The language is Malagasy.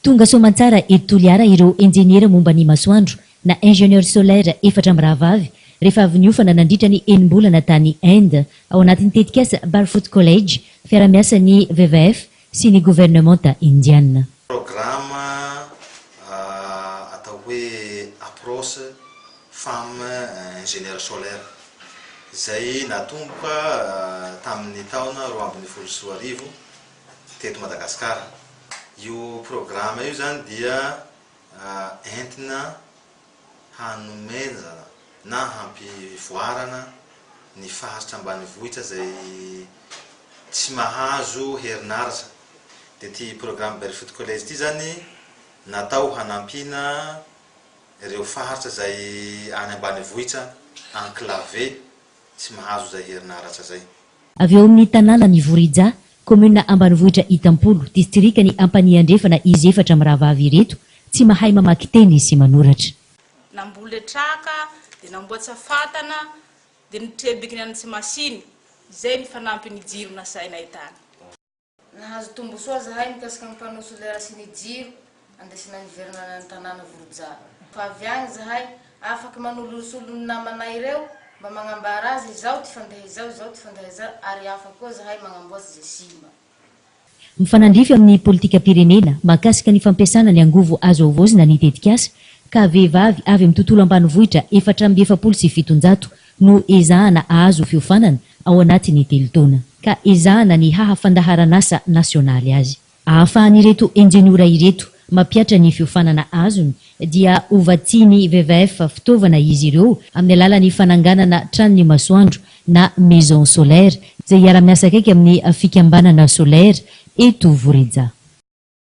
Tonga soamantsara eto Toliara ireo enjeniera momba ny masoandro na ingénieur solaire efatra amin'ny rahavavy rehefa avy niofana nandritra ny enim-bolana tany Inde ao anatin'ny tetikasa Barfoot College fiara-miasa ny WWF sy ny gouvernementa indiana. Programme atao hoe approche femme ingénieur solaire izay natomboka tamin'ny taona 2021 teto Madagasikara. Io programme io zany dia entina hanomena na hampivoarana ny faharitra ambanivohitra zay tsy mahazo herinaratra. De ty programme Barfoot College ty zany natao hanampina ireo faharitra zay any ambanivohitra enclavé tsy mahazo zay herinaratra zay. Avy eo amin'ny tanàna ny Voridza, commune ambanivohitra Itampolo, distrika ny Ampaniandrefana izy efatra amin'ny rahavavy ireto tsy mahay mamaky teny sy manoratra. Namboletraka dia namboatra fatana dia nitrebikiny antsy masiny izay ny fanampy ny jiro nasaina itany. Nahazo tombosoa zahay mikasika ny panneau solaire sy ny jiro andesina niverina ny tanàna Voridza. Fa avy agny zahay afaka manolosolo ny namanay ireo mba magnambara azy izao ty fandeha izao ary afaka koa zahay magnamboatsy zay simba. Mifanandrify amin'ny politika pirenena mahakasika ny fampiasana ny angovo azo avozina ny tetikasa ka vehivavy avy amin'ny tontolo ambanivohitra 470 no ezahana ahazo fiofanana ao anatin'ny telo taona ka ezahana ny hahafandaharan'asa nasionaly azy. Ahafahan'ireto enjeniora ireto mapiatra ny fiofanana azony dia ovatiny WWF fitaovana izy ireo amin'ny alalan'ny fananganana tranony masoandro na maison solaire zay iara-miasa akaiky amin'ny fikambanana solaire eto Voridza.